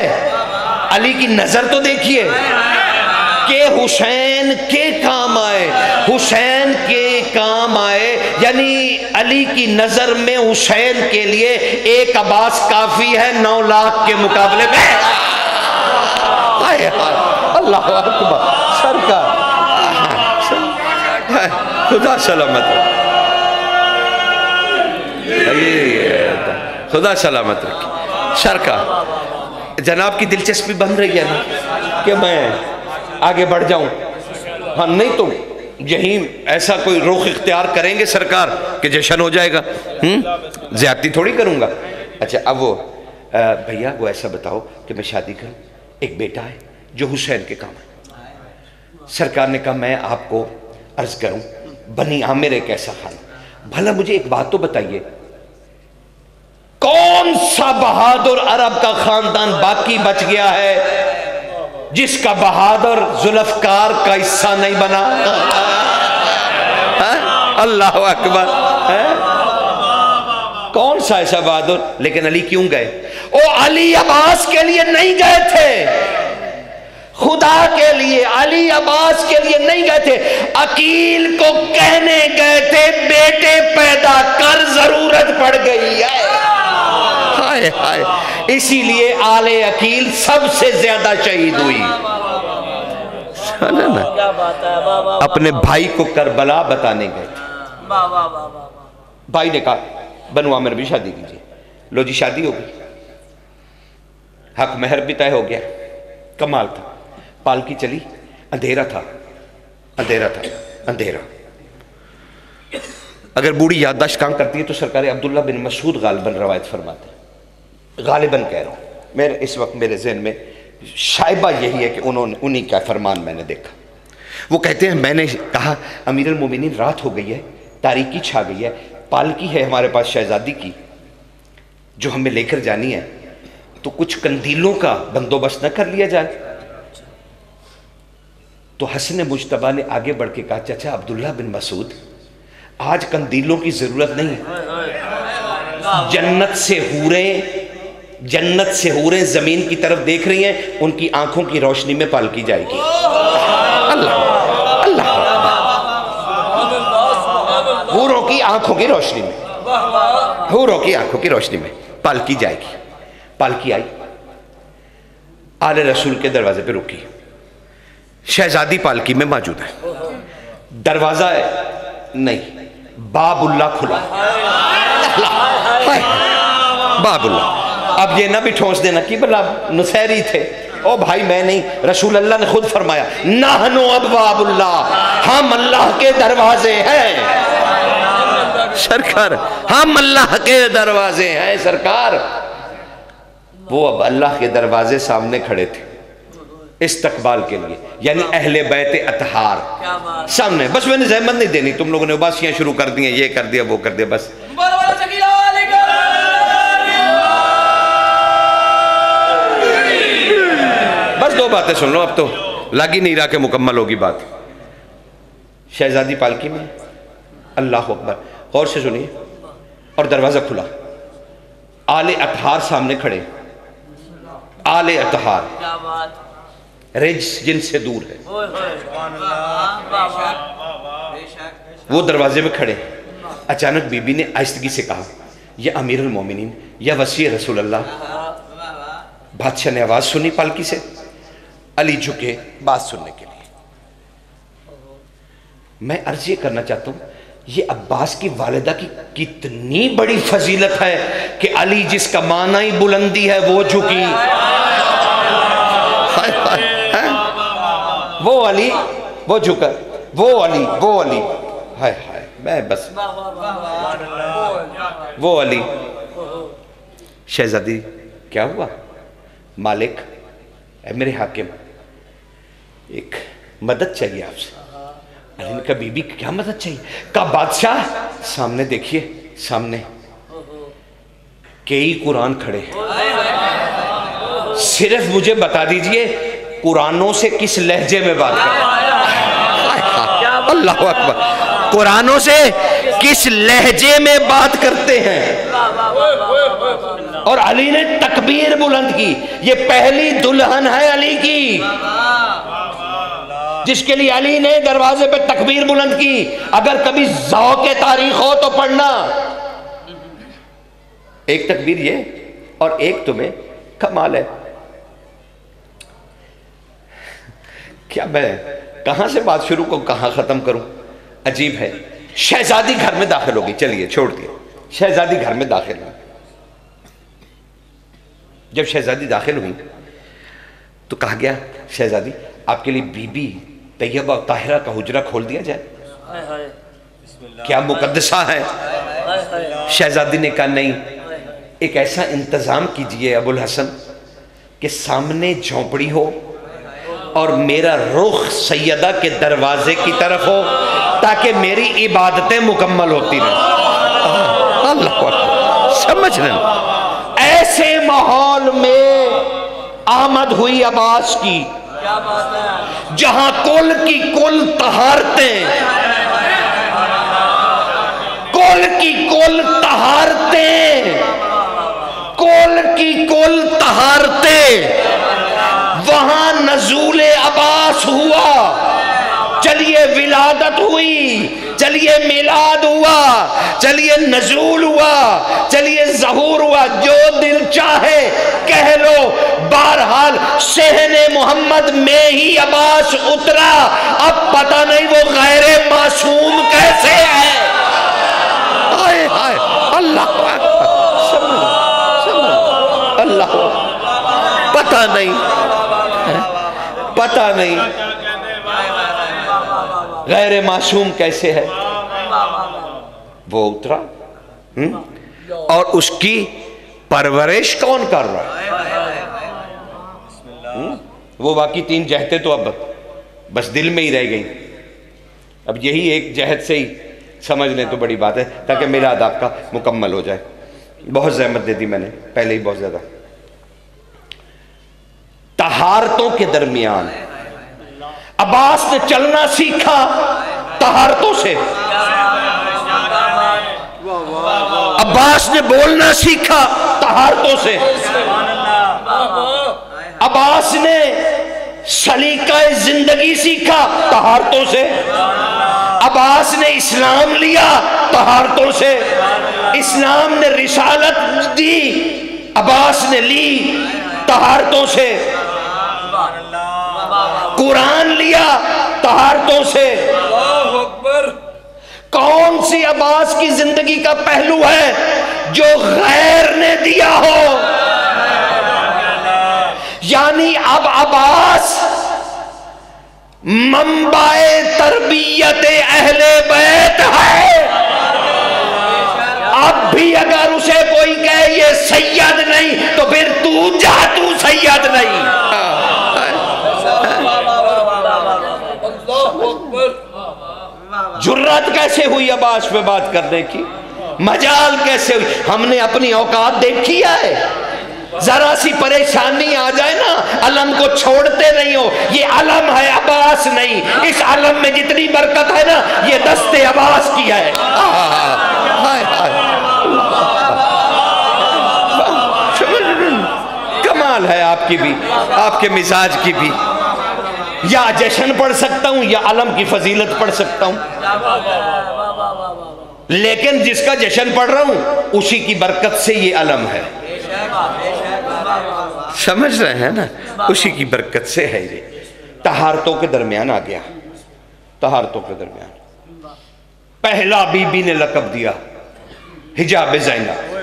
علی کی نظر تو دیکھیے کہ حسین کے کام آئے، حسین کے کام آئے. یعنی علی کی نظر میں حسین کے لیے ایک عباس کافی ہے 9 لاکھ کے مقابلے میں. اللہ اکبر. سرکار خدا سلامت خدا سلامت رکھے. سرکار جناب کی دلچسپی بن رہی ہے نا کہ میں آگے بڑھ جاؤں. ہاں نہیں تو یہیں ایسا کوئی رخ اختیار کریں گے سرکار کہ جشن ہو جائے گا. زیادتی تھوڑی کروں گا. اچھا اب وہ بھیا وہ ایسا بتاؤ کہ میں شادی کروں، ایک بیٹا ہے جو حسین کے کام ہے. سرکار نے کہا میں آپ کو عرض کروں بنی عامر ایک ایسا خان. بھلا مجھے ایک بات تو بتائیے، کون سا بہادر عرب کا خاندان باقی بچ گیا ہے جس کا بہادر ذوالفقار کا حصہ نہیں بنا؟ اللہ اکبر. کون سا ایسا بہادر؟ لیکن علی کیوں گئے؟ او علی عباس کے لیے نہیں گئے تھے، خدا کے لیے. علی عباس کے لیے نہیں گئے تھے، عقیل کو کہنے گئے تھے بیٹے پیدا کر، ضرورت پڑ گئی ہے. ہائے ہائے. اسی لیے آل عقیل سب سے زیادہ شہید ہوئی. اپنے بھائی کو کربلا بتانے گئے تھے. بھائی نے کہا بنو عامر بھی شادی کیجیے. لو جی شادی ہو گئی، حق مہر بھی طے ہو گیا. کمال تھا. پالکی چلی، اندھیرا تھا اندھیرا تھا اندھیرا. اگر بوڑھی یادداشت کام کرتی ہے تو سرکار عبداللہ بن مسعود غالباً روایت فرماتے ہیں، غالباً کہہ رہا ہوں، میرے اس وقت میرے ذہن میں شائبہ یہی ہے کہ انہی کا فرمان میں نے دیکھا. وہ کہتے ہیں میں نے کہا امیر المومنین رات ہو گئی ہے، تاریکی چھا گئی ہے، پالکی ہے ہمارے پاس شہزادی کی جو ہمیں لے کر جانی ہے، تو کچھ قندیلوں کا بندوبست نہ کر لیا جائے. تو حسن مجتبیٰ نے آگے بڑھ کے کہا چچا عبداللہ بن مسعود آج قندیلوں کی ضرورت نہیں. جنت سے حوریں زمین کی طرف دیکھ رہی ہیں، ان کی آنکھوں کی روشنی میں پالکی جائے گی. اللہ اللہ. حوروں کی آنکھوں کی روشنی میں، حوروں کی آنکھوں کی روشنی میں پالکی جائے گی. پالکی آئی، آل رسول کے دروازے پہ رکی. شہزادی پالکی میں موجود ہے. دروازہ نہیں، باب اللہ کھلا. باب اللہ. اب یہ نہ بھی ٹھونس دینا کہ بلا نصیری تھے. او بھائی میں نہیں، رسول اللہ نے خود فرمایا نحنو ابواب اللہ، ہم اللہ کے دروازے ہیں. سرکار ہم اللہ کے دروازے ہیں. سرکار وہ اب اللہ کے دروازے سامنے کھڑے تھے استقبال کے لیے، یعنی اہل بیت اطہار سامنے. بس میں نے زحمت نہیں دینی، تم لوگوں نے اباسیاں شروع کر دی ہیں، یہ کر دیا وہ کر دیا. بس بس 2 باتیں سن لو، اب تو لگ ہی نہیں رہا کہ مکمل ہوگی بات. شہزادی پالکی میں، اللہ اکبر، غور سے سنیے، اور دروازہ کھلا. آل اطہار سامنے کھڑے. آل اطہار رجس جن سے دور ہے، وہ دروازے میں کھڑے. اچانک بی بی نے آہستگی سے کہا یا امیر المومنین یا وسیع رسول اللہ. بادشاہ نے آواز سنی پالکی سے. علی جھکے بات سننے کے لیے. میں عرض یہ کرنا چاہتا ہوں یہ عباس کی والدہ کی کتنی بڑی فضیلت ہے کہ علی جس کا معنی بلندی ہے وہ جھکی. وہ علی وہ جھکا، وہ علی وہ علی. ہائے ہائے میں بس وہ علی. شہزادی کیا ہوا؟ مالک اے میرے حاکم، ایک مدد چاہیے آپ سے۔ علی نے کہا بی بی کیا مدد چاہیے؟ کہا بادشاہ سامنے دیکھیے، سامنے کئی قرآن کھڑے ہیں، صرف مجھے بتا دیجئے قرآنوں سے کس لہجے میں بات کرتے ہیں؟ اللہ اکبر، قرآنوں سے کس لہجے میں بات کرتے ہیں؟ اور علی نے تکبیر بلند کی۔ یہ پہلی دلہن ہے علی کی جس کے لیے علی نے دروازے پہ تکبیر بلند کی۔ اگر کبھی ذوق تاریخ ہو تو پڑھنا، ایک تکبیر یہ اور ایک تمہیں کمال ہے۔ کیا میں کہاں سے بات شروع کو کہاں ختم کروں؟ عجیب ہے۔ شہزادی گھر میں داخل ہوگی، چلیے چھوڑ دیا، شہزادی گھر میں داخل ہوئی۔ جب شہزادی داخل ہوئی تو کہا گیا شہزادی آپ کے لیے بی بی طیبہ و طاہرہ کا حجرہ کھول دیا جائے، کیا مقدسہ ہے؟ شہزادی نے کہا نہیں، ایک ایسا انتظام کیجئے ابو الحسن کہ سامنے جھونپڑی ہو اور میرا رخ سیدہ کے دروازے کی طرف ہو تاکہ میری عبادتیں مکمل ہوتی رہیں۔ اللہ اکبر، سمجھ رہے ہیں؟ ایسے ماحول میں آمد ہوئی عباس کی جہاں کل کی کل طہارتیں، کل کی کل طہارتیں، کل کی کل طہارتیں، وہاں نزول عباس ہوا۔ چلیے ولادت ہوئی، چلیے میلاد ہوا، چلیے نزول ہوا، چلیے ظہور ہوا، جو دل چاہے کہہ لو۔ بہرحال صحن محمد میں ہی عباس اترا۔ اب پتہ نہیں وہ غیر معصوم کیسے ہے۔ آئے آئے اللہ اللہ، پتہ نہیں، پتہ نہیں غیر معصوم کیسے ہے۔ وہ اترا اور اس کی پرورش کون کر رہا ہے؟ وہ باقی تین جہتیں تو اب بس دل میں ہی رہ گئیں، اب یہی ایک جہت سے ہی سمجھ لیں تو بڑی بات ہے تاکہ میلاد آپ کا مکمل ہو جائے۔ بہت زحمت دے دی میں نے پہلے ہی بہت زیادہ۔ طہارتوں کے درمیان عباس نے چلنا سیکھا طہارتوں سے، عباس نے بولنا سیکھا طہارتوں سے، عباس نے سلیقہ زندگی سیکھا طہارتوں سے، عباس نے اسلام لیا طہارتوں سے، اسلام نے رسالت دی عباس نے لی طہارتوں سے، قرآن لیا طہارتوں سے۔ اللہ اکبر۔ کون سی عباس کی زندگی کا پہلو ہے جو غیر نے دیا ہو؟ یعنی اب عباس منبع تربیت اہل بیت ہے۔ اب بھی اگر اسے کوئی کہے یہ سید نہیں تو پھر تو جا، تو سید نہیں۔ جرات کیسے ہوئی عباس پہ بات کرنے کی؟ مجال کیسے ہوئی؟ ہم نے اپنی اوقات دیکھی ہے، ذرا سی پریشانی آ جائے نا علم کو چھوڑتے نہیں ہو۔ یہ علم ہے عباس نہیں، اس علم میں جتنی برکت ہے نا یہ دست عباس کی ہے۔ کمال ہے آپ کی بھی، آپ کے مزاج کی بھی۔ یا جشن پڑھ سکتا ہوں یا علم کی فضیلت پڑھ سکتا ہوں، لیکن جس کا جشن پڑھ رہا ہوں اسی کی برکت سے یہ علم ہے۔ سمجھ رہے ہیں نا؟ اسی کی برکت سے ہے یہ۔ طہارتوں کے درمیان آ گیا، طہارتوں کے درمیان پہلا بی بی نے لقب دیا حجاب زینب۔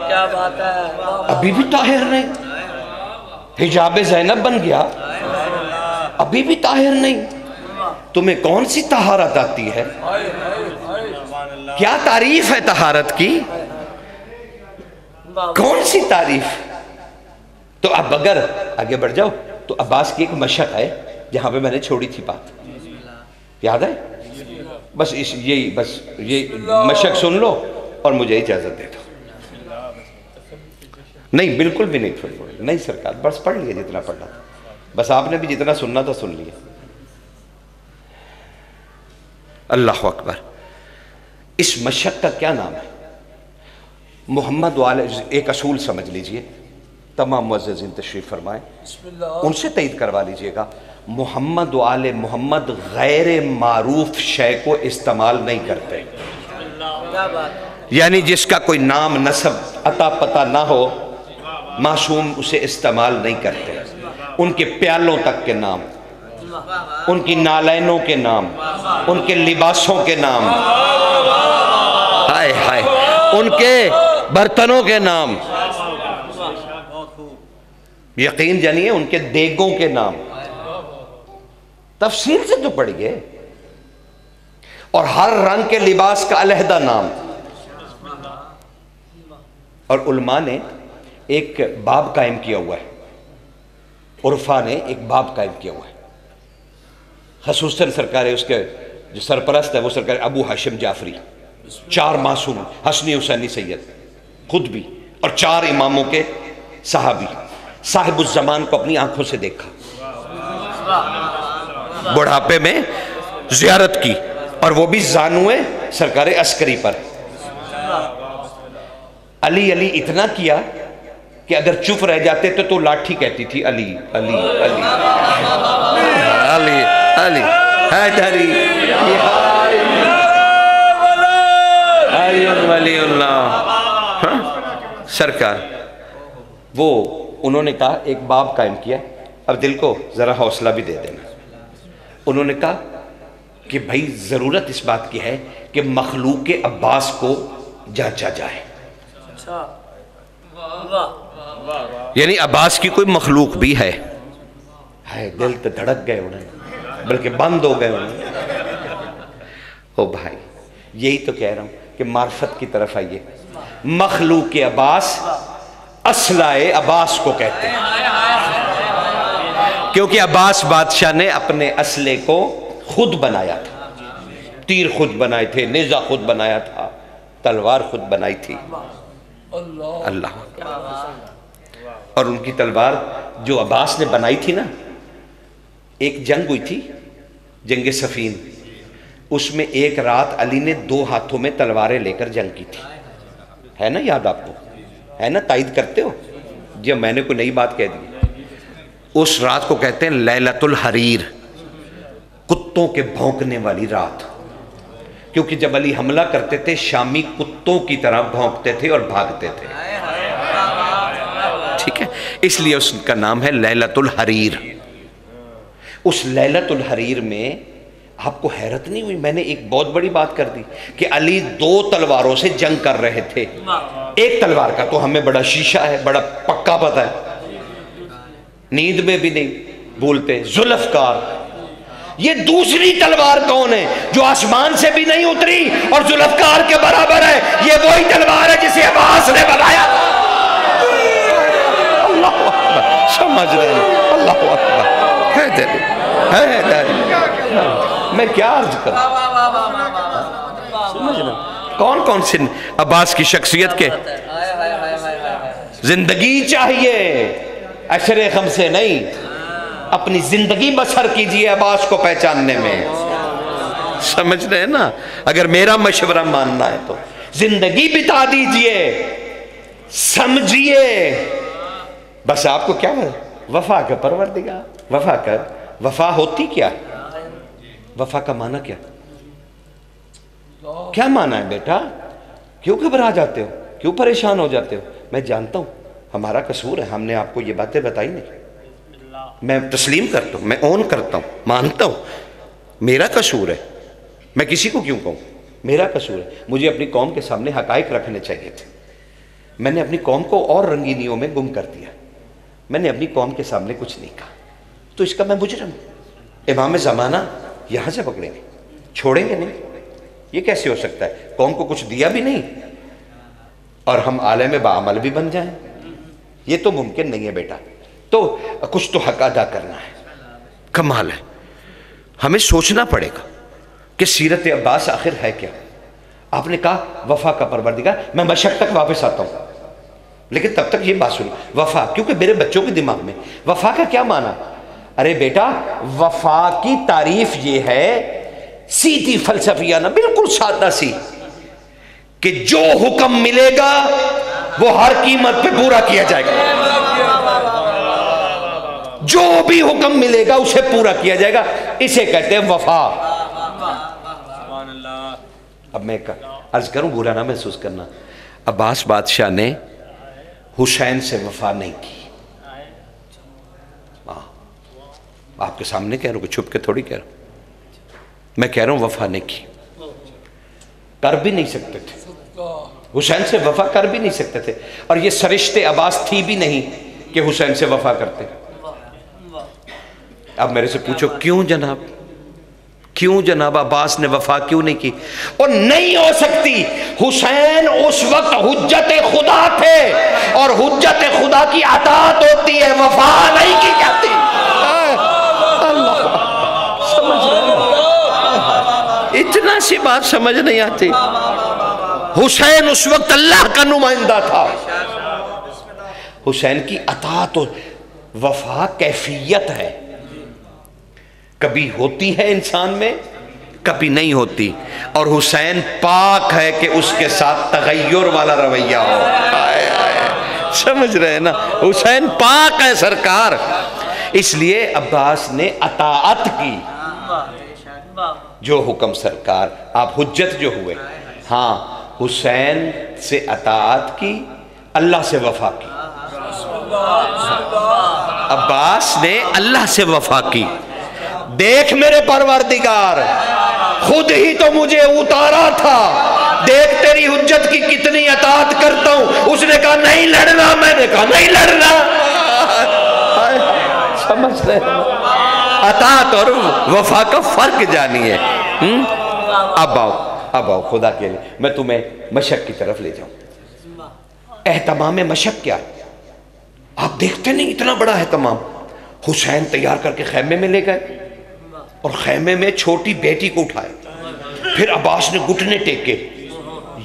کیا بات ہے، ابھی بھی طاہر نہیں، حجاب زینب بن گیا، ابھی بھی طاہر نہیں۔ تمہیں کون سی طہارت آتی ہے؟ کیا تعریف ہے طہارت کی؟ کون سی تعریف؟ تو اب اگر آگے بڑھ جاؤ تو عباس کی ایک مشق ہے جہاں پہ میں نے چھوڑی تھی بات، یاد ہے؟ بس یہ مشق سن لو اور مجھے اجازت دے دو۔ نہیں بالکل بھی نہیں سرکار، بس پڑھ لیا جتنا پڑھنا تھا، بس آپ نے بھی جتنا سننا تھا سن لیا۔ اللہ اکبر۔ اس مشق کا کیا نام ہے؟ محمد والے، ایک اصول سمجھ لیجئے، تمام معززین تشریف فرمائیں، ان سے تائید کروا لیجئے گا، محمد والے محمد غیر معروف شے کو استعمال نہیں کرتے، یعنی جس کا کوئی نام نسب عطا پتہ نہ ہو معصوم اسے استعمال نہیں کرتے۔ ان کے پیالوں تک کے نام، ان کی نالینوں کے نام، ان کے لباسوں کے نام، ہائے ہائے، ان کے برتنوں کے نام، یقین جانیے ان کے دیگوں کے نام، تفصیل سے تو پڑھیے، اور ہر رنگ کے لباس کا علیحدہ نام۔ اور علماء نے ایک باب قائم کیا ہوا ہے، عرفا نے ایک باب قائم کیا ہوا ہے، خصوصاً سرکار اس کے جو سرپرست ہے وہ سرکار ابو ہاشم جعفری، 4 معصوم، حسنی حسینی سید خود بھی، اور 4 اماموں کے صحابی، صاحب الزمان کو اپنی آنکھوں سے دیکھا، بڑھاپے میں زیارت کی، اور وہ بھی زانوئے سرکار عسکری پر۔ علی علی اتنا کیا کہ اگر چپ رہ جاتے تو لاٹھی کہتی تھی علی علی علی علی علی حیدری ولی اللہ سرکار۔ وہ انہوں نے کہا ایک باب قائم کیا، اب دل کو ذرا حوصلہ بھی دے دینا، انہوں نے کہا کہ بھائی ضرورت اس بات کی ہے کہ مخلوق عباس کو جانچا جائے، یعنی عباس کی کوئی مخلوق بھی ہے، دل تو دھڑک گئے انہیں، بلکہ بند ہو گئے انہیں۔ او بھائی یہی تو کہہ رہا ہوں کہ معرفت کی طرف آئیے، مخلوق عباس اسلحہ عباس کو کہتے ہیں، کیونکہ عباس بادشاہ نے اپنے اسلحے کو خود بنایا تھا، تیر خود بنائے تھے، نیزہ خود بنایا تھا، تلوار خود بنائی تھی، اللہ، اور ان کی تلوار جو عباس نے بنائی تھی نا، ایک جنگ ہوئی تھی، جنگ صفین، اس میں ایک رات علی نے 2 ہاتھوں میں تلواریں لے کر جنگ کی تھی، ہے نا یاد آپ کو؟ ہے نا؟ تائید کرتے ہو؟ جب میں نے کوئی نئی بات کہہ دی، اس رات کو کہتے ہیں لیلۃ الحریر، کتوں کے بھونکنے والی رات، کیونکہ جب علی حملہ کرتے تھے شامی کتوں کی طرح بھونکتے تھے اور بھاگتے تھے، ٹھیک ہے، اس لیے اس کا نام ہے لیلۃ الحریر۔ اس لیلۃ الحریر میں آپ کو حیرت نہیں ہوئی؟ میں نے ایک بہت بڑی بات کر دی کہ علی 2 تلواروں سے جنگ کر رہے تھے، ایک تلوار کا تو ہمیں بڑا شیشہ ہے، بڑا پکا پتہ ہے، نیند میں بھی نہیں بھولتے، ذوالفقار۔ یہ دوسری تلوار کون ہے جو آسمان سے بھی نہیں اتری اور ذوالفقار کے برابر ہے؟ یہ وہی تلوار ہے جسے عباس نے بنایا تھا۔ اللہ اکبر، سمجھ رہے ہیں؟ اللہ اکبر، میں کیا عرض کروں؟ سمجھ رہے ہیں؟ کون کون سے عباس کی شخصیت کے زندگی چاہیے، عشر خمسے نہیں، اپنی زندگی بسر کیجئے عباس کو پہچاننے میں، سمجھ رہے ہیں نا؟ اگر میرا مشورہ ماننا ہے تو زندگی بتا دیجئے، سمجھئے، بس آپ کو کیا ہے؟ وفا کا پروردگار، وفا کر، وفا ہوتی کیا؟ وفا کا معنی کیا؟ کیا معنی ہے بیٹا؟ کیوں گھبرا جاتے ہو؟ کیوں پریشان ہو جاتے ہو؟ میں جانتا ہوں ہمارا قصور ہے، ہم نے آپ کو یہ باتیں بتائی نہیں، میں تسلیم کرتا ہوں، میں اون کرتا ہوں، مانتا ہوں میرا قصور ہے، میں کسی کو کیوں کہوں؟ میرا قصور ہے، مجھے اپنی قوم کے سامنے حقائق رکھنے چاہیے تھے، میں نے اپنی قوم کو اور رنگینیوں میں گم کر دیا، میں نے اپنی قوم کے سامنے کچھ نہیں کہا، تو اس کا میں مجرم ہوں۔ امام زمانہ یہاں سے پکڑیں گے، چھوڑیں گے نہیں، یہ کیسے ہو سکتا ہے؟ قوم کو کچھ دیا بھی نہیں اور ہم عالم بعمل بھی بن جائیں، یہ تو ممکن نہیں ہے بیٹا، تو کچھ تو حق ادا کرنا ہے. کمال ہے. ہمیں سوچنا پڑے گا کہ سیرت عباس آخر ہے کیا. آپ نے کہا وفا کا پروردگار، میں مشق تک واپس آتا ہوں، لیکن تب تک یہ بات سنی وفا، کیونکہ میرے بچوں کے دماغ میں وفا کا کیا معنی؟ ارے بیٹا وفا کی تعریف یہ ہے سیدھی فلسفیانہ، بالکل سادہ سی، کہ جو حکم ملے گا وہ ہر قیمت پہ پورا کیا جائے گا. جو بھی حکم ملے گا اسے پورا کیا جائے گا، اسے کہتے ہیں وفا. اب میں عرض کروں، برا نہ محسوس کرنا، عباس بادشاہ نے حسین سے وفا نہیں کی. آپ کے سامنے کہہ رہا ہوں، کہ چھپ کے تھوڑی کہہ رہا ہوں، میں کہہ رہا ہوں وفا نہیں کی. کر بھی نہیں سکتے تھے، حسین سے وفا کر بھی نہیں سکتے تھے، اور یہ سرشت عباس تھی بھی نہیں کہ حسین سے وفا کرتے. اب میرے سے پوچھو کیوں جناب، کیوں جناب عباس نے وفا کیوں نہیں کی؟ اور نہیں ہو سکتی. حسین اس وقت حجت خدا تھے، اور حجت خدا کی اطاعت ہوتی ہے، وفا نہیں کی جاتی. سمجھ رہے؟ اتنا سی بات سمجھ نہیں آتی. حسین اس وقت اللہ کا نمائندہ تھا. حسین کی اطاعت و وفا کیفیت ہے، کبھی ہوتی ہے انسان میں، کبھی نہیں ہوتی. اور حسین پاک ہے کہ اس کے ساتھ تغیر والا رویہ ہو. سمجھ رہے ہیں نا؟ حسین پاک ہے سرکار. اس لیے عباس نے اطاعت کی، جو حکم سرکار، آپ حجت جو ہوئے. ہاں حسین سے اطاعت کی، اللہ سے وفا کی. عباس نے اللہ سے وفا کی. دیکھ میرے پروردگار، خود ہی تو مجھے اتارا تھا، دیکھ تیری حجت کی کتنی اطاعت کرتا ہوں. اس نے کہا نہیں لڑنا، میں نے کہا نہیں لڑنا. سمجھ رہے ہیں؟ اطاعت اور وفا کا فرق جانیے. اب آؤ خدا کے لیے میں تمہیں مشق کی طرف لے جاؤں. اہتمام مشق کیا؟ آپ دیکھتے نہیں اتنا بڑا اہتمام. حسین تیار کر کے خیمے میں لے گئے، اور خیمے میں چھوٹی بیٹی کو اٹھائے. پھر عباس نے گھٹنے ٹیکے.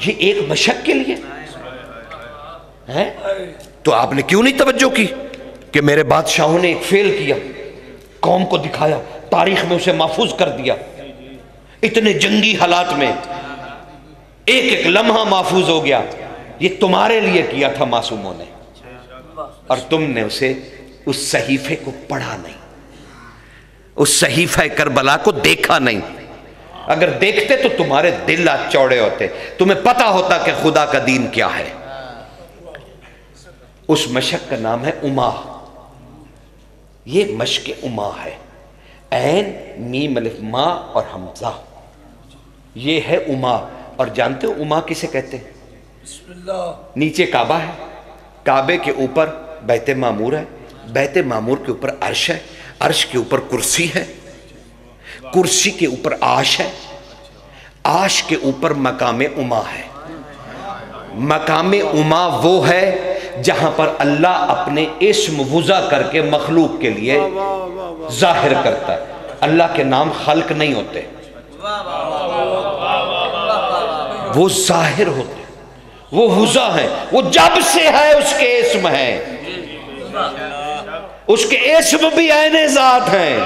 یہ ایک مشق کے لیے ہے؟ تو آپ نے کیوں نہیں توجہ کی کہ میرے بادشاہوں نے ایک فعل کیا، قوم کو دکھایا، تاریخ میں اسے محفوظ کر دیا. اتنے جنگی حالات میں ایک ایک لمحہ محفوظ ہو گیا. یہ تمہارے لیے کیا تھا معصوموں نے، اور تم نے اسے اس صحیفے کو پڑھا نہیں، اس صحیفہ کربلا کو دیکھا نہیں. اگر دیکھتے تو تمہارے دل آج چوڑے ہوتے، تمہیں پتا ہوتا کہ خدا کا دین کیا ہے. اس مشق کا نام ہے اما. یہ مشق اما ہے. عین میم الف ما اور حمزہ، یہ ہے اما. اور جانتے ہو اما کسے کہتے ہیں؟ بسم اللہ. نیچے کعبہ ہے، کعبے کے اوپر بیت معمور ہے، بیت معمور کے اوپر عرش ہے، عرش کے اوپر کرسی ہے، کرسی کے اوپر عاش ہے، عاش کے اوپر مقام اما ہے. مقام اما وہ ہے جہاں پر اللہ اپنے اسم وضع کر کے مخلوق کے لیے ظاہر کرتا ہے. اللہ کے نام خلق نہیں ہوتے، وہ ظاہر ہوتے، وہ وضع ہیں. وہ جب سے ہے اس کے اسم ہیں، اس کے اسم بھی عین ذات ہیں.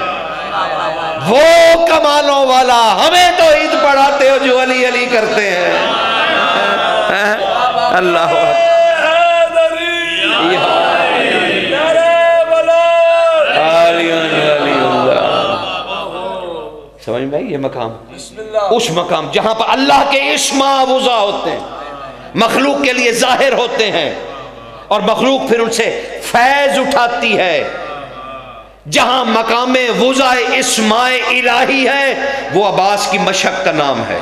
وہ کمالوں والا. ہمیں تو عید پڑھاتے ہو جو علی علی کرتے ہیں. اللہ سمجھ میں آئی؟ یہ مقام، اس مقام جہاں پر اللہ کے اسم وضع ہوتے ہیں، مخلوق کے لیے ظاہر ہوتے ہیں، اور مخلوق پھر ان سے فیض اٹھاتی ہے. جہاں مقام وضع اسماء الہی ہے وہ عباس کی مشق کا نام ہے.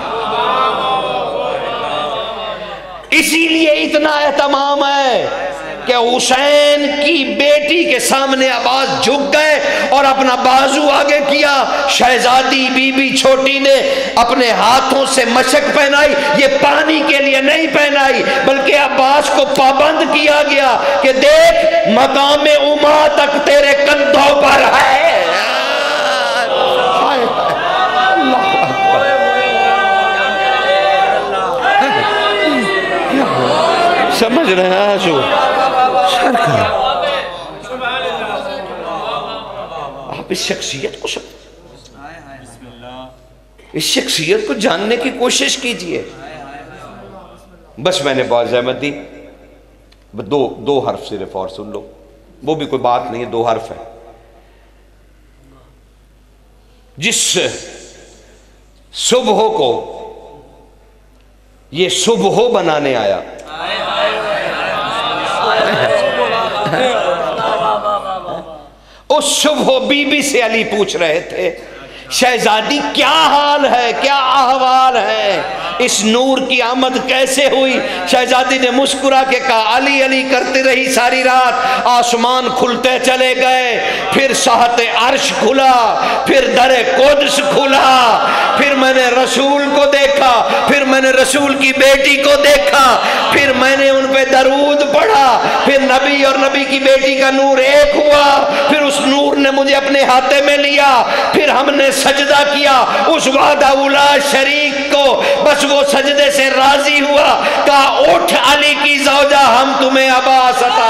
اسی لیے اتنا اہتمام ہے کہ کہ حسین کی بیٹی کے سامنے عباس جھک گئے اور اپنا بازو آگے کیا. شہزادی بی بی چھوٹی نے اپنے ہاتھوں سے مشک پہنائی. یہ پانی کے لیے نہیں پہنائی بلکہ عباس کو پابند کیا گیا کہ دیکھ مقام اما تک تیرے کندھوں پر ہے. سمجھ رہے ہیں آجو آپ اس شخصیت کو اس شخصیت کو جاننے کی کوشش کیجئے. بس میں نے بہت زحمت دی. دو حرف صرف اور سن لو, وہ بھی کوئی بات نہیں ہے, 2 حرف ہے. جس صبح کو یہ صبح بنانے آیا, اس صبح بی بی سے علی پوچھ رہے تھے شہزادی کیا حال ہے, کیا احوال ہے, اس نور کی آمد کیسے ہوئی؟ شہزادی نے مسکرا کے کہا علی علی کرتی رہی ساری رات. آسمان کھلتے چلے گئے, پھر ساحت عرش کھلا, پھر در قدس کھلا, پھر میں نے رسول کو دیکھا, پھر میں نے رسول کی بیٹی کو دیکھا, پھر میں نے ان پہ درود پڑھا, پھر نبی اور نبی کی بیٹی کا نور ایک ہوا, پھر اس نور نے مجھے اپنے ہاتھے میں لیا, پھر ہم نے سجدہ کیا اس وحدہ لا شریک کو. بس وہ سجدے سے راضی ہوا, کہا اٹھ علی کی زوجہ ہم تمہیں عباس عطا